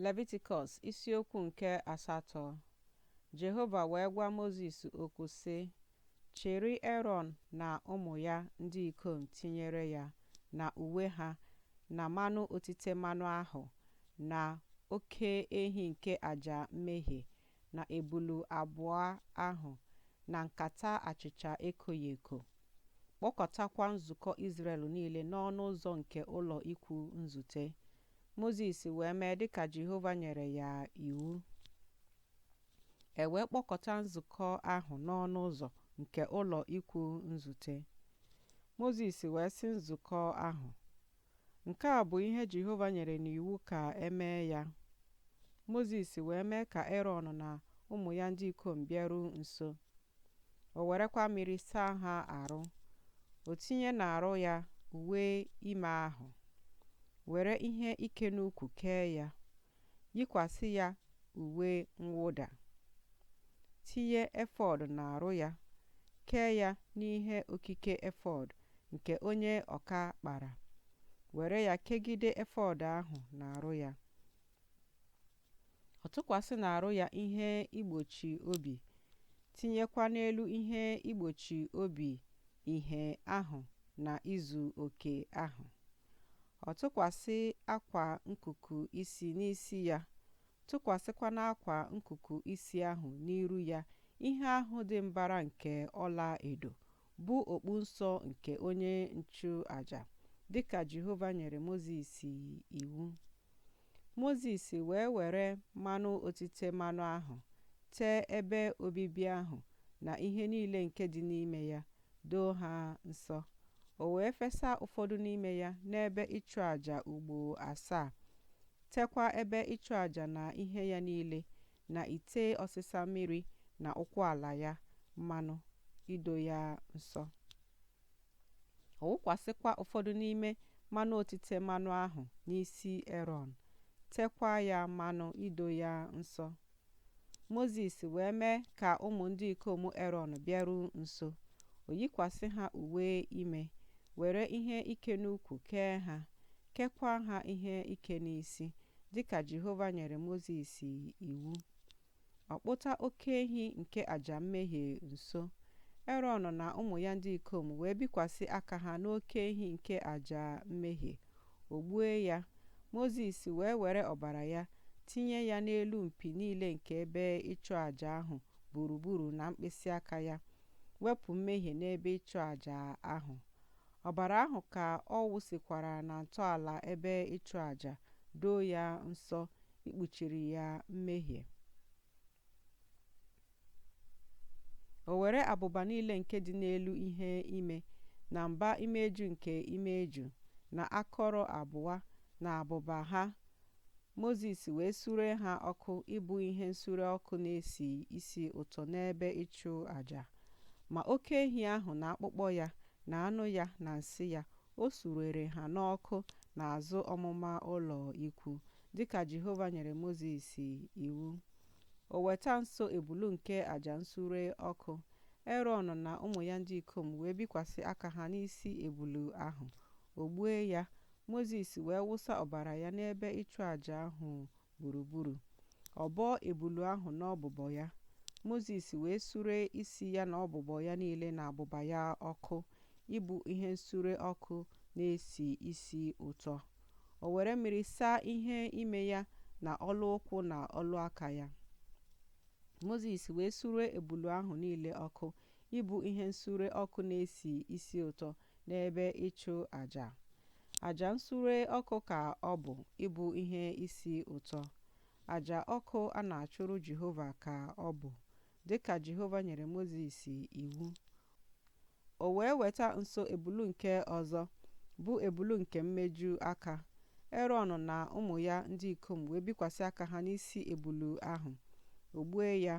Levitikọs isiokwu nke 8. Jehova wee gwa Mozis okwu sị, chịrị Erọn na ụmụ ya ndị ikom tinyere ya na uwe ha na mmanụ otite mmanụ ahụ na oke ehi nke aja mmehie na ebulu abụọ ahụ na nkata achịcha ekoghị eko, kpọkọtakwa nzukọ Izrel niile n'ọnụ ụzọ nke ụlọ ikwu nzute. Mozis wee mee dịka Jehova nyere ya iwu. E wee kpọkọta nzukọ ahụ n'ọnụ ụzọ nke ụlọ ikwu nzute. Mozis wee sị nzukọ ahụ, nke a bụ ihe Jehova nyere n'iwu ka emee ya. Mozis wee mee ka Erọn na ụmụ ya ndị ikom bịaru nso. O werekwa mmiri saa ha arụ. O tinye n'arụ ya uwe ime ahụ, were ihe ike n'ukwu kee ya, yikwasị ya uwe mwụda, tinye efọd n'arụ ya, kee ya n'ihe okike efọd nke onye ọka kpara, were ya kegide efọd ahụ n'arụ ya. Ọ tụkwasị n'arụ ya ihe igbochi obi, tinyekwa n'elu ihe igbochi obi ihe ahụ na izu oke ahụ. Ọ tụkwasị akwa nkuku isi n'isi ya, tụkwasịkwa n'akwa nkuku isi ahụ n'iru ya ihe ahụ dị mbara nke ọla edo, bụ okpu nsọ nke onye nchụaja, dịka Jehova nyere Mozis iwu. Mozis wee were mmanụ otite mmanụ ahụ tee ebe obibi ahụ na ihe niile nke dị n'ime ya, doo ha nsọ. O wee fesa ụfọdụ n'ime ya n'ebe ịchụ aja ugbo 7, tekwa ebe ịchụ aja na ihe ya niile na ite ọsịsa mmiri na ụkwụ ala ya mmanụ, ido ya nsọ. O wụkwasịkwa ụfọdụ n'ime mmanụ otite mmanụ ahụ n'isi Erọn, tekwa ya mmanụ ido ya nsọ. Mozis wee mee ka ụmụ ndị ikom Erọn bịaru nso. O yikwasị ha uwe ime, were ihe ike n'ukwu kee ha, kekwa ha ihe ike n'isi, dịka Jehova nyere Mozis iwu. Ọ kpụta oke ehi nke aja mmehie nso. Erọn na ụmụ ya ndị ikom wee bikwasị aka ha n'oke ehi nke aja mmehie, o gbue ya. Mozis wee were ọbara ya tinye ya n'elu mpi niile nke ebe ịchụ aja ahụ gburugburu na mkpịsị aka ya, wepụ mmehie n'ebe ịchụ aja ahụ. Ọbara ahụ ka ọ wụsịkwara na ntọala ebe ịchụ aja, doo ya nsọ, ikpuchiri ya mmehie. O were abụba niile nke dị n'elu ihe ime, na mba imeju nke imeju, na akọrọ abụọ na abụba ha. Mozis wee sure ha ọkụ ịbụ ihe nsure ọkụ na-esi isi ụtọ n'ebe ịchụ aja. Ma oke ehi ahụ na akpụkpọ ya na anụ ya na nsị ya, o surere ha n'ọkụ n'azụ ọmụma ụlọ ikwu, dịka Jehova nyere Mozis iwu. O weta nso ebulu nke aja nsure ọkụ. Erọn na ụmụ ya ndị ikom wee bikwasị aka ha n'isi ebulu ahụ, o gbue ya. Mozis wee wụsa ọbara ya n'ebe ịchụ aja ahụ gburugburu. Ọ bọọ ebulu ahụ n'ọbụbọ ya. Mozis wee sure isi ya na ọbụbọ ya niile na abụba ya ọkụ, ịbụ ihe nsure ọkụ na-esi isi ụtọ. O were mmiri saa ihe ime ya na ọlụ ụkwụ na ọlụ aka ya. Mozis wee sure ebulu ahụ niile ọkụ, ịbụ ihe nsure ọkụ na-esi isi ụtọ n'ebe ịchụ aja. Aja nsure ọkụ ka ọ bụ ịbụ ihe isi ụtọ. Aja ọkụ a na-achụrụ Jehova ka ọ bụ, dịka Jehova nyere Mozis iwu. O wee weta nso ebulu nke ọzọ, bụ ebulu nke mmeju aka. Erọn na ụmụ ya ndị ikom wee bikwasị aka ha n'isi ebulu ahụ, o gbue ya.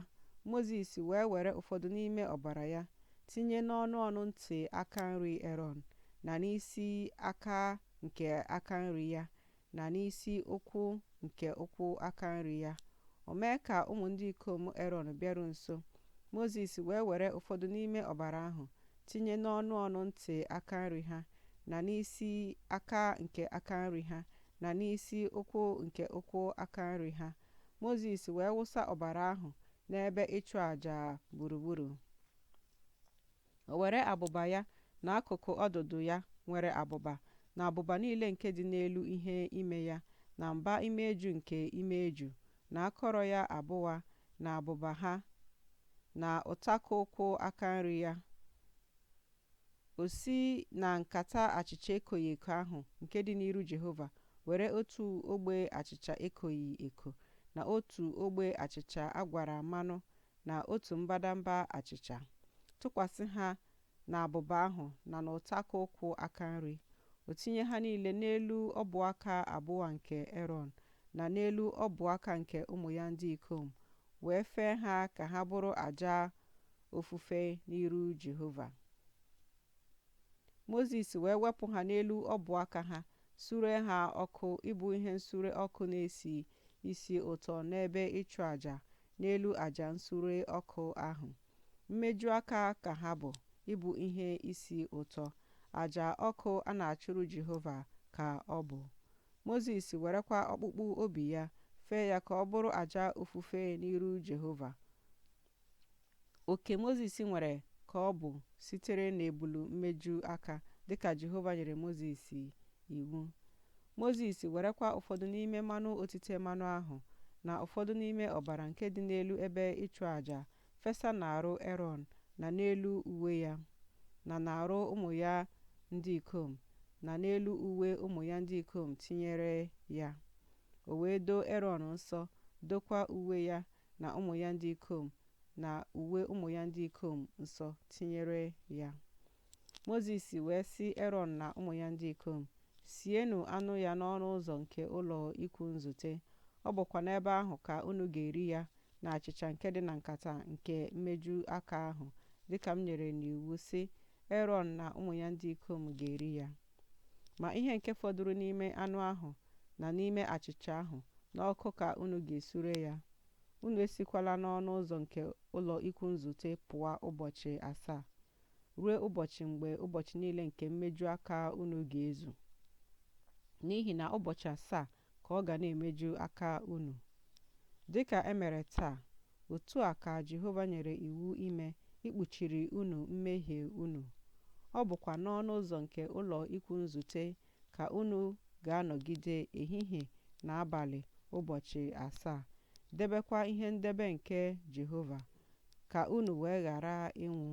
Mozis wee were ụfọdụ n'ime ọbara ya tinye n'ọnụ ọnụ ntị aka nri Erọn, na n'isi aka nke aka nri ya, na n'isi ụkwụ nke ụkwụ aka nri ya. O mee ka ụmụ ndị ikom Erọn bịaru nso. Mozis wee were ụfọdụ n'ime ọbara ahụ tinye n'ọnụ ọnụ ntị aka nri ha, na n'isi aka nke aka nri ha, na n'isi ụkwụ nke ụkwụ aka nri ha. Mozis wee wụsa ọbara ahụ n'ebe ịchụ àjà gburugburu. O were abụba ya na akụkụ ọdụdụ ya nwere abụba na abụba niile nke dị n'elu ihe ime ya na mba imeju nke imeju na akọrọ ya abụọ na abụba ha na ụtaka ụkwụ aka nri ya. O si na nkata achịcha ekoghị eko ahụ nke dị n'iru Jehova were otu ogbe achịcha ekoghị eko na otu ogbe achịcha agwara mmanụ na otu mbadamba achịcha, tụkwasị ha na abụba ahụ na n'ụtaka ụkwụ aka nri. O tinye ha niile n'elu ọbụaka abụọ nke Erọn na n'elu ọbụaka nke ụmụ ya ndị ikom, wee fee ha ka ha bụrụ àjà ofufe n'iru Jehova. Mozis wee wepụ ha n'elu ọbụaka ha, sure ha ọkụ ịbụ ihe nsure ọkụ na-esi isi ụtọ n'ebe ịchụ àjà n'elu àjà nsure ọkụ ahụ. Mmeju aka ka ha bụ ịbụ ihe isi ụtọ, àjà ọkụ a na-achụrụ Jehova ka ọ bụ. Mozis werekwa ọkpụkpụ obi ya fee ya ka ọ bụrụ àjà ofufe n'iru Jehova. Oke Mozis nwere ka ọ bụ sitere n'ebulu mmeju aka dịka Jehova nyere Mozis iwu. Mozis werekwa ụfọdụ n'ime mmanụ otite mmanụ ahụ na ụfọdụ n'ime ọbara nke dị n'elu ebe ịchụ àjà fesa n'arụ Erọn na n'elu uwe ya na n'arụ ụmụ ya ndị ikom na n'elu uwe ụmụ ya ndị ikom tinyere ya. O wee doo Erọn nsọ, dokwa uwe ya na ụmụ ya ndị ikom na uwe ụmụ ya ndị ikom nsọ tinyere ya. Mozis wee sị Erọn na ụmụ ya ndị ikom, sienụ anụ ya n'ọnụ ụzọ nke ụlọ ikwu nzute. Ọ bụkwa n'ebe ahụ ka unu ga-eri ya na achịcha nke dị na nkata nke mmeju aka ahụ, dịka m nyere n'iwu sị Erọn na ụmụ ya ndị ikom ga-eri ya. Ma ihe nke fọdụrụ n'ime anụ ahụ na n'ime achịcha ahụ n'ọkụ ka unu ga-esure ya. Unu esikwala n'ọnụ ụzọ nke ụlọ ikwu nzute pụọ ụbọchị 7 ruo ụbọchị mgbe ụbọchị niile nke mmeju aka unu ga-ezu, n'ihi na ụbọchị 7 ka ọ ga na-emeju aka unu. Dịka emere taa, otu a ka Jehova nyere iwu ime ikpuchiri unu mmehie unu. Ọ bụkwa n'ọnụ ụzọ nke ụlọ ikwu nzute ka unu ga-anọgide ehihie na abalị ụbọchị 7, debekwa ihe ndebe nke Jehova, ka unu wee ghara ịnwụ,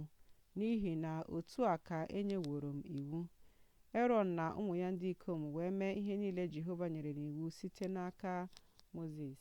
n'ihi na otu a ka enyeworo m iwu. Erọn na ụmụ ya ndị ikom wee mee ihe niile Jehova nyere n'iwu site n'aka Mozis.